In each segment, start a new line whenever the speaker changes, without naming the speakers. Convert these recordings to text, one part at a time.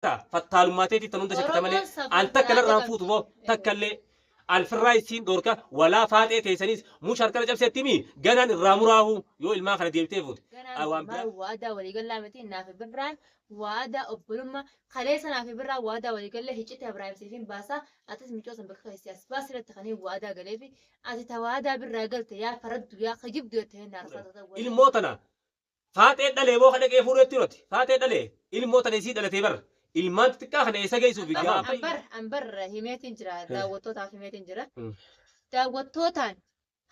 فتالماتي تنون دشك تملي أن تكل الرافوت بو تكل الفراي سين دوركا ولا فاتي تيسانيس مش هركنا جاب ستيمي جنان الرامراهو يو الماخر ديبتيفوت
أوان برا وادا وليقول لا متي نافي بران وادا أبلما خليسا نافي برا وادا وليقول له هيك تبرايم سيفين باسا أتس ميجوسن بخيسياس باس لتخني وادا قلبي أتي توادا برا قلت يا فرد يا خجيب دوته نارسات
الموتنا فاتي دلي بو خدك يفورو تيروتي فاتي دلي الموتنا يسيد دلي تبر ilmaan xiqqaa kana eessa geessu biyyaa
ambar himeetiin jira daawwattootaaf himeetiin jira daawwattootaan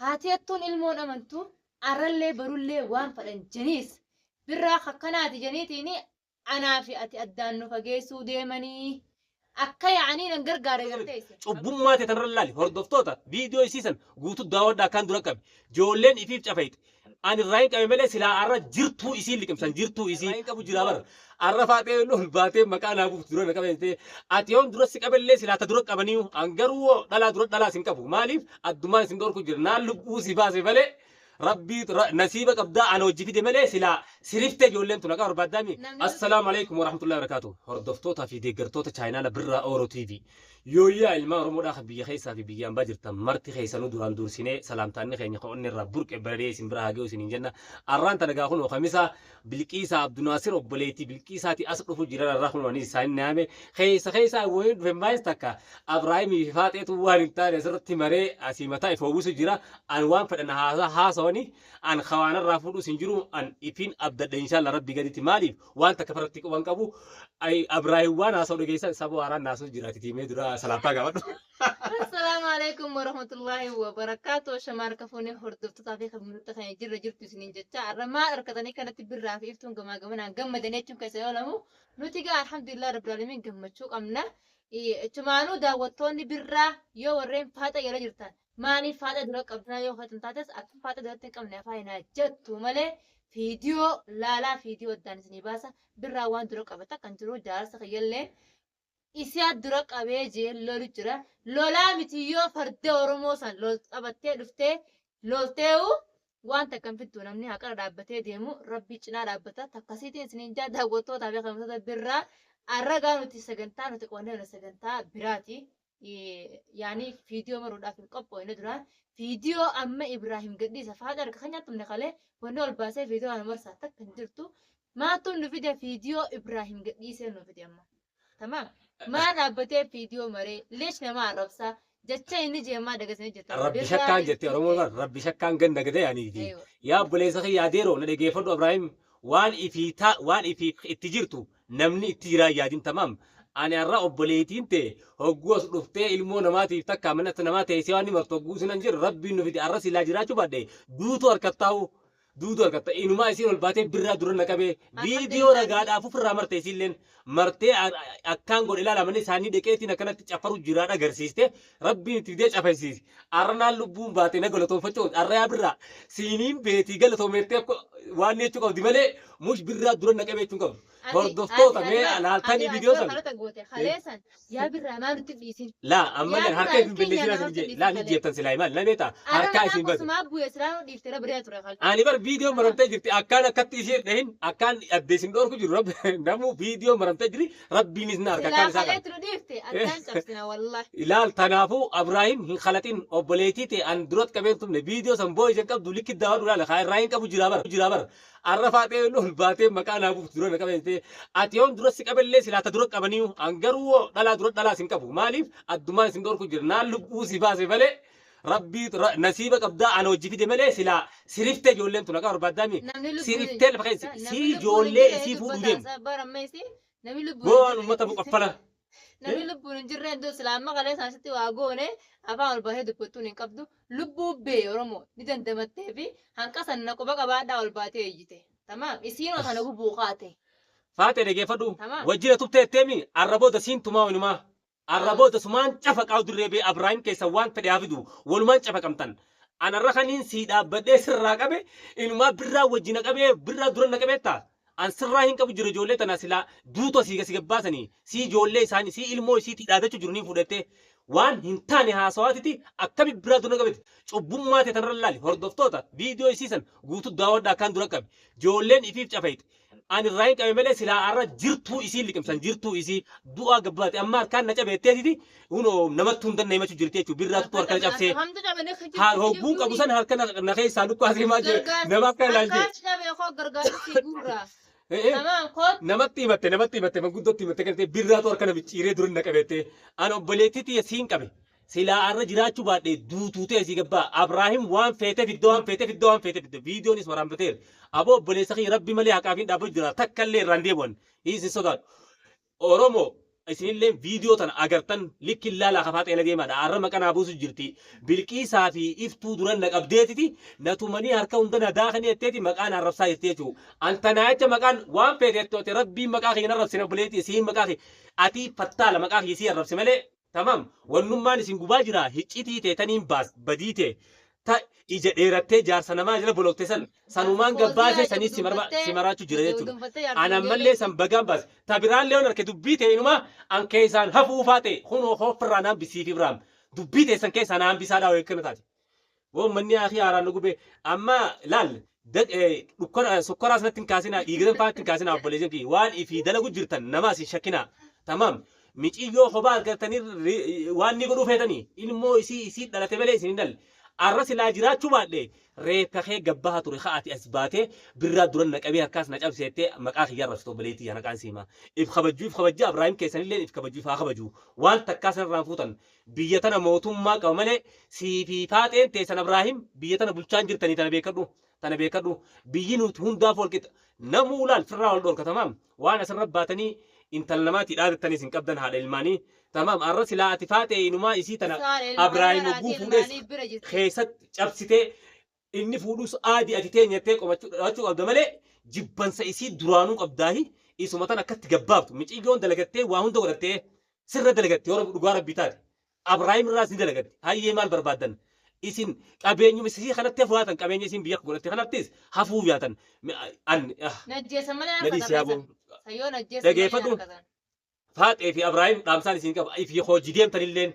haatiattuun ilmoon amantu arrallee barullee waan fadhan jeniis birraa akkanaati jeniitiin anaa fi ati addaan nu fageessuu deemanii akka yaa'anii nan gargaara gartee
cubbummaa ta'e tanarra laali hordoftoota viidiyoo isiisan guutuu daawwadhaa kan dura qabe ijoolleen ifiif cafeeti ani irraa qabe malee silaa arra jirtuu isii liqimsan jirtuu isii qabu jira bara arra faatee lol baatee maqaa naafuuf dura qabante ati yoon dura si qaballee silaa ta dura qabanii angaruu dhalaa dura dhalaa sin qabu maaliif addummaan isin dorku jira naan lubbuu si baase malee ربي نسيبك أبدا أنا وجهي في ملء سلا سرفت جولين تناقر بعدامي السلام عليكم ورحمة الله وبركاته هردفتوتا في ديجرتوتا تشاينا لبرا أورو تي في يويا الماء رمودا خبيه خيسا في بيجان باجر تمرتي خيسا ندوران دور سنة سلام تاني خيني خون الربورك إبرادي سنبرا هاجو سنين جنة أران تناقون وخميسا بلكيسا عبد الناصر وبليتي بلكيسا تي أسقف جيران الرحمن وني ساين نامه خيسا وين في مايس تكا أبراهيم فاتت وان تاني سرت مري أسيمتا يفوز جيرا أنوان فدنا هذا وني أن خوانا رافضوا سنجرو أن إفين أبدا إن شاء الله ربي قدي تمالي وأنت كفرتك وان كابو أي أبراهيم وانا أصور جيسا سبوا أران ناسو جراتي تيمي درا سلام تاعك
السلام عليكم ورحمة الله وبركاته شمار كفوني هردو تطافي خبرت خير جرى جرت سنين جتا رما أركضني كانت بالرا في إفتون جما جمنا جم دنيتهم كسيولمو نتيجة الحمد لله رب العالمين جم تشوك أمنا تمانو دعوتوني بالرا يو ورين فاتا يلا جرتان ماني فاتا درك أبنا يو ختم تاتس أكن فاتا درتك أمنا فاينا جت ماله فيديو لا فيديو دانسني باسا بالرا وان درك أبتا كنترو جالس خيالله إسياد درك أبيجي لولو جرا لولا متيو فرد أورموسان لول أبتة دفتة لولتهو وانت كم في الدنيا مني هكذا رابطة ديمو ربي جنا رابطة تكاسيتين سنين جا دعوتو تابع خمسة برا أرجع نوتي سجنتا نوتي كونه نسجنتا براتي يعني فيديو مرود أفين كوبو إنه درا فيديو أما إبراهيم قدي سفاجة ركخنيا تمني خاله ونول باسه فيديو أنا مرساتك كنجرتو ما تون فيديو إبراهيم قدي سنو فيديو أما تمام ما رابطة فيديو مري ليش نما ربصا جتة إني جماعة دعسني جتة
ربي شكان جتة رمضان ربي شكان جن دعدة يعني دي يا بوليس أخي يا ديرو ندي فدو إبراهيم وان إفي اتجرتو نمني اتجرا يادين تمام أنا أرى بوليتين تي هجوس رفته علمو نماتي تك كمان نماتي سواني مرتوجوس ننجر ربي نفيد أرى سلا جراچو بعده دوتو أركتاو دوتو أركتا إنما يصير الباتة برا دورنا كبه فيديو رجال أفو فرا مرتي سيلين مرتي أكان قول إلا لمن ساني دكتي نكنا تجافرو جرانا غرسيسته ربي تديش أفسيس أرنا لبوم باتة نقول توم فتون أرى برا سينين بيتي قال توم مرتي واني تشوكو دمله مش برا دورنا كبه تشوكو هردفتو تمي على الثاني فيديو سن
خلاص يا برا ما بتبيسين
لا أما الحركة في بالنسبة لي لا نجيب تنسلايمان لا بيتا حركة اسم بس
ما أبوي أسرع ديفترا بريا ترى خالد
أنا بر فيديو مرمتة جرتي أكان كتير دهين أكان أديسين دور كجور رب نمو فيديو مرمتة جري ربي نزنار كان ساكن
لا ترى ديفتي أكان شخصنا والله
إلى التنافو إبراهيم خلتين أبوليتي تي أندروت كمان تم فيديو سامبوي جنكب دولك الدهار ولا خير راين كابو جرابر عرفاتي لول باتي مكان أبو دورنا كمان تي أتيون درس كابل ليس لا تدرك كمانيو أنجرو دلا سنكابو ماليف الدمان سندور كجور نال لبوس يفاز فله ربي نسيبك أبدا أنا وجهي في ملء سلا سرفت جولين تناقر بعدامي سرفت البخيس سي جولة سي فودين بون متى بقفلة
نبي لبو نجرين دو سلام مغلى سانستي واقونه أفعل بهيد بتوني كبدو لبو بي رمو ندن دمتة بي هنكسر نكوبا بعد أول باتي يجته تمام يسينو ثانو بوقاته
فاتي رجع فدو وجهي تبتة تامي الربو دسين تما ونما الربو دسمان شافك أو دربي إبراهيم كيسوان تدافدو ولمان شافك أمتن أنا رخانين سيدا بدي سرقة إنما برا وجهنا كبي برا دورنا كبي تا أن سرّاهين كابو جرجولة تناسلا دوتو سيجا باسني سي جولة ساني سي إلمو سي تدادة جروني فودته وان هنتاني هاسواتي أكتبي برا دورنا كبي شوبوم ما تتنرلالي هردفتوتا فيديو سيسن قوتو داود داكان دورنا كبي جولين إفيف شافيت ani raayink amele sila arra jirtu isi liqimsan jirtu isi du'a gabbaate amma kan naca beetteeti uno namattu hundan neemachu jirti jechu birraatu tu harkana cabsee haa hogguun qabu san harkana na keessaa dhukku asiimaa jire nama akka ilaalchee namatti himatte manguddootti himatte galtee birraatu harkana micciiree durin na qabeette ani obboleettiitti siin qabe sila arra jiraachuu baadhee duutuutee asii gabbaa Abraahim waan feete fiddoo viidiyoonis waraabbateera aboo obboleessa kiyya rabbi malee haqaafiin dhaabbatu jira takkallee irraan deebi'an hiisi sodaadhu Oromoo isinillee viidiyoo tana agartan likki ilaalaa kafaa xeela deemaadha arra maqanaa buusu jirti bilqiisaa fi iftuu duran na qabdeetiti natumanii harka hundana daakanii jetteeti maqaan arrabsaa jettee jechuudha antanaa jecha maqaan waan feete jettoote rabbiin maqaa kiyya arrabsine obboleetti isiin maqaa kiyya ati fattaala maqaa kiyya isii arrabse malee tamam wannummaan isin gubaa jira hiccitii teetaniin baas badiite ta ija dheerattee jaarsa namaa jala bolokte sanumaan gabbaasee sanis simaraachuu jira jechuudha anammallee san bagaan baas ta biraan leeyoon harke dubbii ta'e inuma an keessaan hafuufaa ta'e kunoo hoofirraa naan bisiifi biraam dubbii ta'e san keessaa naan bisaadhaa weekkana taate woo manni akii haaraan gube amma laal sukkaraa sanatti hin kaasinaa dhiigatan faatti hin kaasinaa obboleessan kiyya waan ifii dalagu jirtan namaas hin shakkinaa tamam miiciyyoo kophaa argatanii waan ni godhuu feetanii ilmoo isii dhalate malee isin hin dhalle arra silaa jiraachuu baadhee reeffa kee gabbaha ture ka'aati as baatee birraa duran na qabee harkaas na cabseettee maqaa kiyya arrabsite obboleettii yaa naqaan siimaa if kabajjaa Ibraahim keessanillee if kabajjuu haa kabajuu waan takkaa sanarraan fuutan biyya tana mootummaa qaba malee siifii faaxeen teessan Ibraahim biyya tana bulchaan jirtanii tana beekadhu biyyi nuti hundaaf wal qixa namuu laal firraa wal dhoorkatamaam waan asirra baatanii intal namaati dhaadattanis hin qabdan haadha ilmaanii tamam arra silaa ati faatee inumaa isii tana Abraahim oguu fuudhees keessatti cabsitee inni fuudhus aadii ati teenyettee qomachuu qabda malee jibbansa isii duraanuu qabdaahi isuma tan akkatti gabbaabtu miciyyoon dalagattee waa hunda godhattee sirra dalagatte yoo dhugaa rabbii taate Abraahim irraas ni dalagatte hayyee maal barbaaddan isin qabeenyuma isii kanatti hafuudhaan qabeenya isiin biyya godhatte kanattis hafuuf yaatan
najjeessa malee
dhageeffadhu faatee fi Abraahim dhaamsaan isin qaba fi hojii deemtanilleen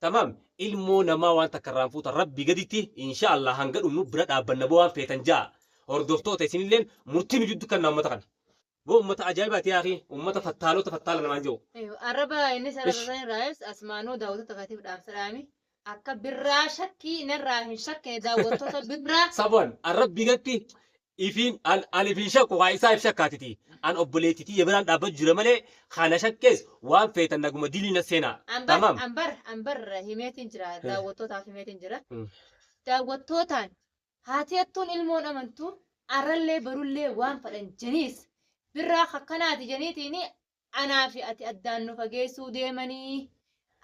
tamam ilmoo namaa waan takka irraan fuutan rabbi gaditti inshaallah hanga dhumnu bira dhaabbanna boo waan feetan ja'a hordoftoota isinilleen murtii nu jiddu kan uummata kana boo uummata ajaa'ibaati yaa uummata fattaala namaan jiru.
Arraba inni sararaan irraas asmaanoo daawwattoota katiif dhaamsa dhaami akka birraa shakkii narraa hin shakkine daawwattoota birraa.
Saboon arrabbi gatti ifiin an ifiin shakku waa isaa if shakkaatiti. An obboleettitii yabiraan dhaabbatu jira malee kana shakkees waan feetan naguma diliina seenaa.
Tamam. Ambar himeetiin jira daawwattootaaf himeetiin jira. Daawwattootaan haatiyattuun ilmoon amantuu arrallee barullee waan fadhan jeniis birraa akkanaati jeniitiin anaa fi ati addaan nu fageessuu deemanii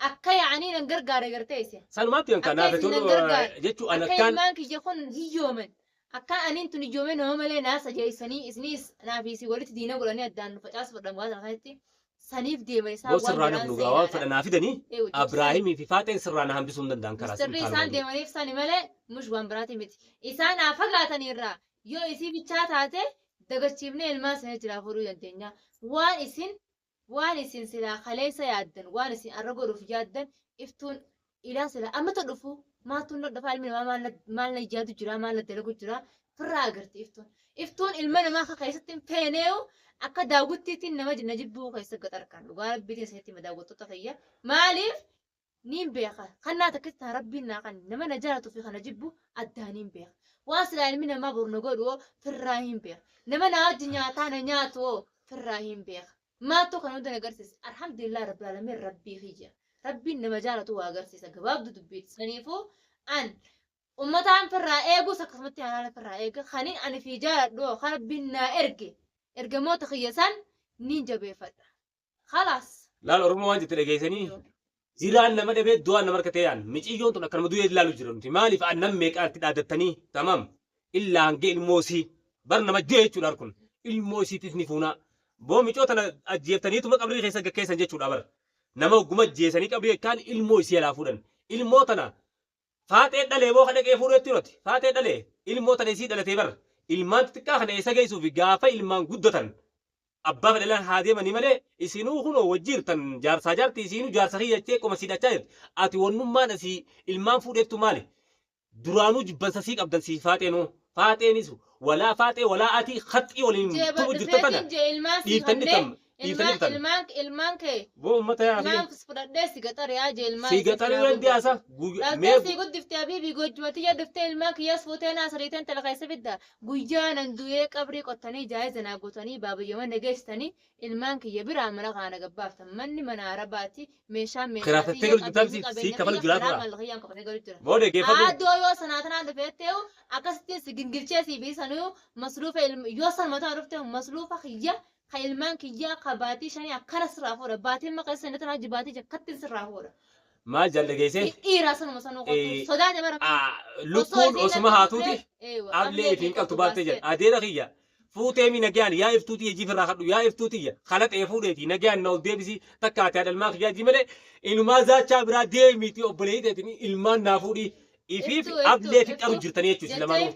akka yaa'anii nan gargaara garteesse.
Sanumaatti yookaan naafetuun jechuun an akkaan.
Akka ilmaan kiyya kun hiyyooman. Akka aniin tun ijoomee nama malee naasa jeessanii isinis naafisi walitti diina godhanii addaan nu facaasu fudhamu waan kanatti saniif deeman isaa
waan sirraa na dhugaa waan fedhanaa fidanii Abraahimii fi Faaxeen sirraa na hambisuu hin danda'an karaa
sirrii isaan deemaniif sani malee mush waan biraati miti isaan haa fagaataniirraa yoo isii bichaa taate dagachiifnee ilmaan sana jiraa fuudhuu dandeenya waan isin silaa kaleessa yaaddan waan isin arra godhuuf yaaddan iftuun ilaa silaa ammata dhufu maatuun dhadhafa ilmi namaa maal na ijaatu jira maal na dalagu jira firraa agarti iftuun ilma namaa akka keessatti hin feeneewu akka daawwittiitiin nama na jibbuu keessa gaxarkan dhugaa rabbiitiin isinitti hima daawwattoota fayyaa maaliif niin beeka kannaa takkistaa rabbiin naa kan nama na jaalatuu fi kana jibbu addaan hin beeka waan silaa ilmi namaa borno godhu firraa hin beeka nama na wajji nyaataa na nyaatu firraa hin beeka maattuu kan hunda agarsiisa alhamdulillah rabbil alamin rabbii fiyya rabbiin nama jaalatu waa agarsiisa gabaabdu dubbiitti saniifuu an ummataan firraa eeguus akkasumatti haala firraa eega kaniin ani fi jaaladhu kan rabbiin naa ergamoota kiyyasan niin jabeeffadha khalaas
laal oromoo waan jette dhageessanii jiraan nama dhabee du'aan nama harkatee yaan miciyyoon tun akkanuma du'ee ilaalu jira nuti maaliif annan meeqaatti dhaadattanii tamam illaa hangee ilmoosii bar nama du'e jechuudha kun ilmoosiitis ni fuunaa boo micoo tana ajjeeftaniituma qabrii keessa gaggeessan jechuudha bara nama ogguma ajjeesanii qabrii kaan ilmoo isii alaa fuudhan ilmoo tana faatee dhalee boo kadhaqee fuudhetti jiroti faatee dhalee ilmoo tana isii dhalatee bara ilmaan xixiqqaa kana eessa geessuuf gaafa ilmaan guddatan abbaa fedhalan haa deemanii malee isinuu kunoo wajjiirtan jaarsaa jaartii isinuu jaarsa kiyyachee qoma siidhachaa jirti ati wannummaan asii ilmaan fuudheettu maali duraanuu jibbansa sii qabdan sii faateenuu فاتينيس ولا فاتي ولا أتي خطي ولين تو جرتنا
ilmaan kee
بو متى يا
ilmaan
أخي
fudhadhee si gaxar yaa jee ilmaan
في قطر يندي أسا
galtee si guddiftee abiibii gojjumatiyya dhuftee ilmaan kiyyaas fuutee naasariiteen talaqeessa fidda guyyaanan du'ee qabrii qottanii jaayiza naa gootanii baabiyyooma nageessitanii ilmaan kiyya biraa mana kaana gabbaaftan manni mana arabaati meeshaan
خرافتي قلت تمسي سي كفل جلافة بودي كيف
aadoo yoo sanaatanaa dhufeetteewu akkasittiin si gingilchee si biisanuu masruufa yoo san mataa dhufte masruufa kiyya ka ilmaan kiyyaa ka baatii shanii akkana sirraa fuudha baatiin maqaa sanii tanaa jibaatii jakkattiin sirraa fuudha.
ما جل جيسي
dhiiraa sanuma sanuu qotu sodaate bara
لكون اسمها هاتوتي قبل فين قلت باتجن أدير خيا فوتي من نجان يا إفتوتي يجي في الراحة يا إفتوتي خلت إفودتي نجان نو ديبسي تكات هذا الماء يا جملة إنه ما زاد شابرا ديميتي أبليت تني إلمان نافوري إفيف قبل فين أرجع جرتني تشوف لما
يا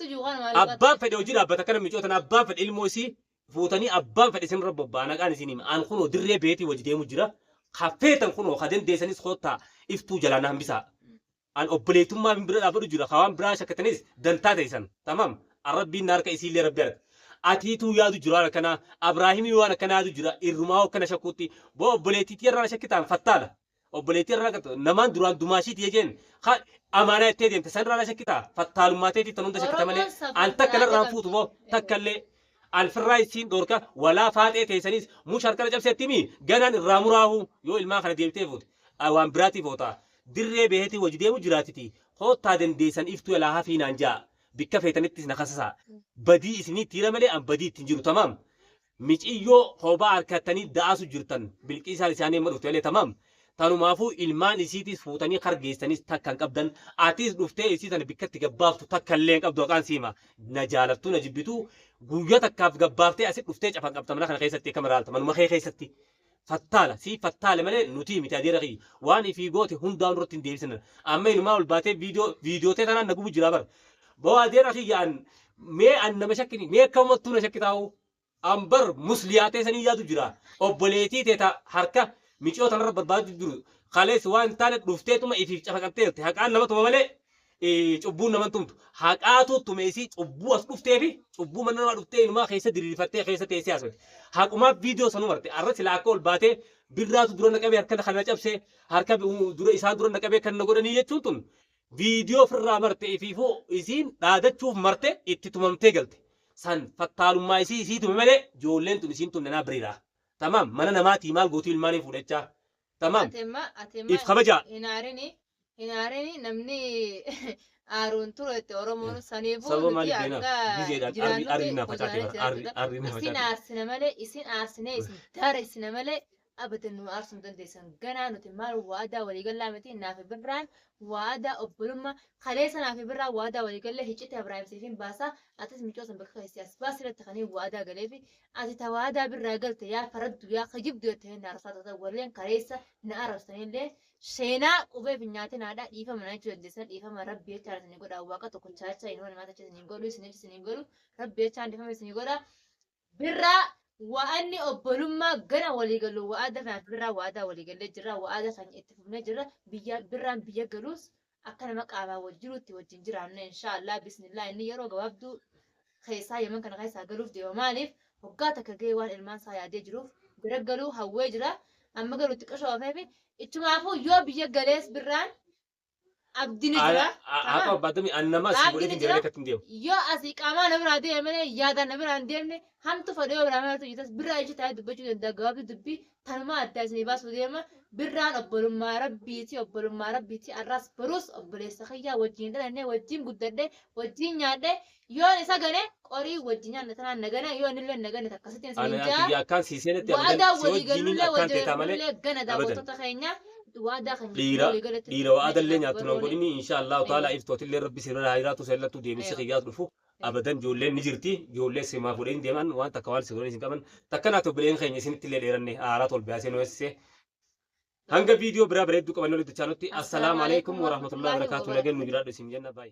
جوان
أبا فدي وجرا بتكلم مجوتنا أبا فد الموسي فوتني أبا فد اسم رب بانا كان سينما أنا خنو دري بيتي وجدي مجرا خفيت خنو خدين ديسانيس خطة إفتو جلانا هم بسا أن أبليتم ما من برا أبلو جرا خوان برا شكتنيس دنتا ديسان تمام الرب نار كيسي اللي ربنا أتيتو يادو جرا كنا إبراهيم يوانا كنا يادو جرا إرماو كنا شكوتي بو أبليتي تيرنا شكتان فتالا أبليتي رنا كتو نمان دران دماشي تيجين خا أمانة تيجين تسنرنا شكتا فتال ما تيجي تنون شكتا ملي أنت كنا رافوت بو تكلي الفرايسين دوركا ولا فاتي تيسانيس مش هركنا جاب ستيمي جنان راموراهو يو الماخر ديبتي فوت أوان براتي فوتا دري بهتي وجدي مجراتي هو تادن ديسان إفتو لها في نانجا بكفتنتي نخسسا بدي إسني تيرا ملي أم بدي تنجرو تمام مش إيو خوبا أركتني داسو جرتن بالكيسا لساني مرفتو يلي تمام تانو مافو إلمان إسيتيس فوتاني خرجيستانيس تكن قبدن آتيس رفتي إسيتان بكتي قبافتو تكلين قبدو كان سيما نجالفتو نجبتو guyyaa takkaaf gabbaabtee asitti dhuftee cafan qabta mana kana keessatti kameraalta manuma kee keessatti fattaala si fattaale malee nuti miti adeera qiyyi waan ifii goote hundaan duratti hin deebisan amma inumaa ol baatee viidiyoo tee tanaan nagubu jira bara boo adeera qiyyaan mee an nama shakkini mee akkamattuu na shakkitaa'u an bar musliyaatee sanii yaadu jira obboleetii teeta harka micoo tanarra barbaadu jiru kalees waan taane dhufteetuma ifiif cafaqamteerti haqaan namatuma malee cubbuun naman tumtu haqaatu tumeesii cubbuu as dhufteefi cubbuu mana namaa dhuftee inumaa keessa diriirfattee keessa teessee asoote haqumaa viidiyoo sanuu marte arra silaa akka ol baatee birraatu dura naqabee harka kana cabsee harka dura isaan dura naqabee kan na godhanii jechuun tun viidiyoo ofirraa marte ifiifuu isiin dhaadachuuf marte itti tumamtee galte san fattaalummaa isii tume malee ijoolleen tun isiin tun nanaa biriidha tamaam mana namaatii maal gootuu ilmaanii fuudhachaa tamaam if kabajaa
Hinaarini namni aaruun ture itti Oromoon saniifuu
sababa
nuti
maaliif deena arrina facaate
isin aarsine malee isin aarsine isin daara isine malee abadan nu aarsuu dandeessan ganaa nuti maal waadaa waliigallaa miti naafi birraan waadaa obbolummaa kaleessa naafi birraa waadaa waliigallee hiccite Abiraayim Siifin baasaa atis micoosan bakka keessi as baasirratti kanii waadaa galeefi ati ta waadaa birraa galte yaa faraddu yaa kajibdu jettee na arsaa ta'an warreen kaleessa na arabsanillee seenaa qubee fi nyaatiin aadaa dhiifama na jechuudha dandeessan dhiifama rabbi jechaa isin godha waaqa tokko chaacha inni nama tacha isin godhu isin godhu rabbi jechaa dhiifama isin godha birraa wa'anni obbolummaa gana waliigalu wa'aada fi birraa waadaa waliigallee jirra wa'aada kan itti fufnee jirra birraan biyya galuus akka nama qaabaa wajjiruutti wajjin jiraanne inshaallah bismillah inni yeroo gabaabduu keessaa yeman kana keessaa galuuf deema maaliif waggaa takka gahee waan ilmaan isaa yaadee jiruuf bira galuu hawwee jira amma galuutti qashoofee fi ichumaafuu yoo biyya galees birraan abdiin jira
akka baatami annamas godhee jira kattin deemu
yoo asii qaamaa na biraa deemee yaadaan na biraa deemne hamtu fadhee yoo biraa maaltu jitas birraa ichi taa'ee dubbachuu danda'a gabaabduu dubbii tanuma addaa isinii baasuu deema birraan obbolummaa rabbiiti arraas baruus obboleessa kiyyaa wajjin dhalannee wajjin guddadhee wajjin nyaadhee yoon isa gane qorii wajjin nyaanna tanaan nagana yoon illee nagane takkasitti isin jaa
akkaan siisenetti
waadaa waliigalullee wajjin gana daawwattoota keenya waadaa kan
dhiira waadallee nyaattu nan godhini inshaallahu taala iftootillee rabbi sirra haayiraatu sellattu deemisi kiyyaatu dhufu abadan ijoolleen ni jirti ijoollee simaa fudheen deeman waan takka waan sigoon isin qaban takkanaatu obboleen keenya isinitti illee dheeranne haaraatu ol baasee noessee hanga viidiyoo biraa bareedduu qabannoo litti chaanutti assalaamu alaikum warahmatullahi wabarakatuh nagaan nu jiraadhu isin jenna baay'ee